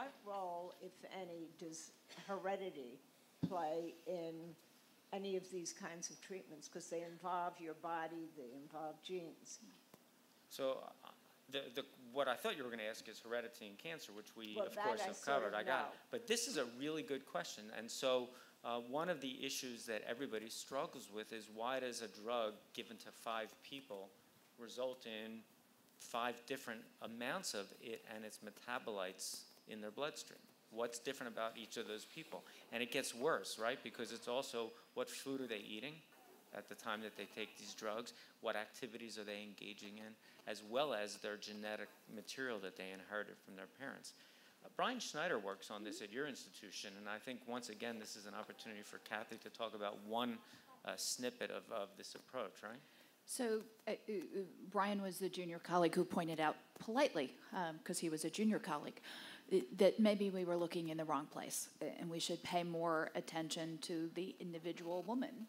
what role, if any, does heredity play in any of these kinds of treatments? Because they involve your body, they involve genes. So what I thought you were going to ask is heredity and cancer, which we, Well, of course, have covered. I got it. But this is a really good question. And so one of the issues that everybody struggles with is, why does a drug given to 5 people result in 5 different amounts of it and its metabolites in their bloodstream? What's different about each of those people? And it gets worse, right? Because it's also, what food are they eating at the time that they take these drugs? What activities are they engaging in? As well as their genetic material that they inherited from their parents. Brian Schneider works on this at your institution, and I think, once again, this is an opportunity for Kathy to talk about one snippet of this approach, right? So Brian was the junior colleague who pointed out politely, because he was a junior colleague, that maybe we were looking in the wrong place, and we should pay more attention to the individual woman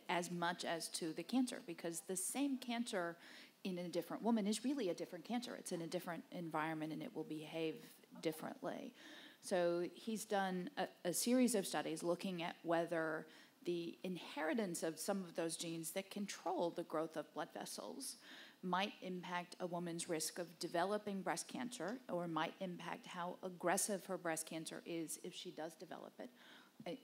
as much as to the cancer, because the same cancer in a different woman is really a different cancer. It's in a different environment, and it will behave differently. So he's done a series of studies looking at whether the inheritance of some of those genes that control the growth of blood vessels might impact a woman's risk of developing breast cancer, or might impact how aggressive her breast cancer is if she does develop it.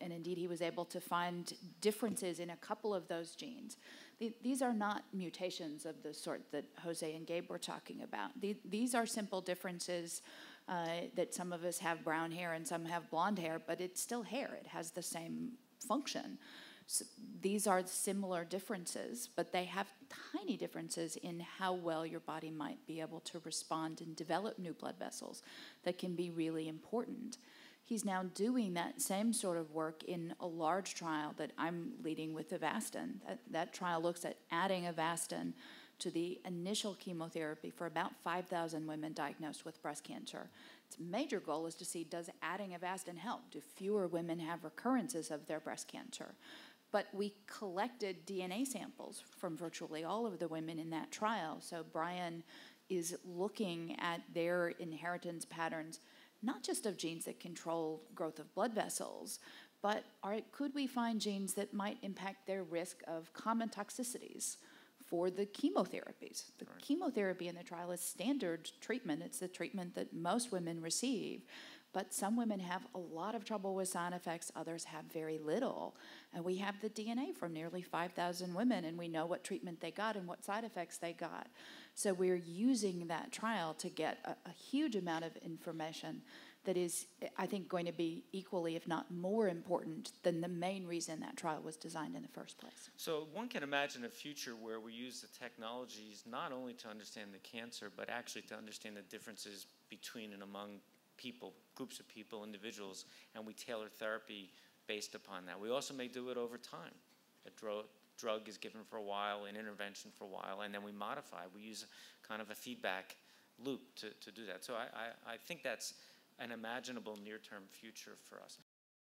And indeed, he was able to find differences in a couple of those genes. These are not mutations of the sort that Jose and Gabe were talking about. These are simple differences that some of us have brown hair and some have blonde hair, but it's still hair. It has the same function. So these are similar differences, but they have tiny differences in how well your body might be able to respond and develop new blood vessels that can be really important. He's now doing that same sort of work in a large trial that I'm leading with Avastin. That trial looks at adding Avastin to the initial chemotherapy for about 5,000 women diagnosed with breast cancer. Its major goal is to see, does adding Avastin help? Do fewer women have recurrences of their breast cancer? But we collected DNA samples from virtually all of the women in that trial. So Brian is looking at their inheritance patterns, not just of genes that control growth of blood vessels, but could we find genes that might impact their risk of common toxicities for the chemotherapies? The chemotherapy in the trial is standard treatment. It's the treatment that most women receive. But some women have a lot of trouble with side effects, others have very little. And we have the DNA from nearly 5,000 women, and we know what treatment they got and what side effects they got. So we're using that trial to get a huge amount of information that is, I think, going to be equally, if not more important than the main reason that trial was designed in the first place. So one can imagine a future where we use the technologies not only to understand the cancer, but actually to understand the differences between and among people, groups of people, individuals, and we tailor therapy based upon that. We also may do it over time. A drug is given for a while, an intervention for a while, and then we modify. We use kind of a feedback loop to do that. So I think that's an imaginable near-term future for us.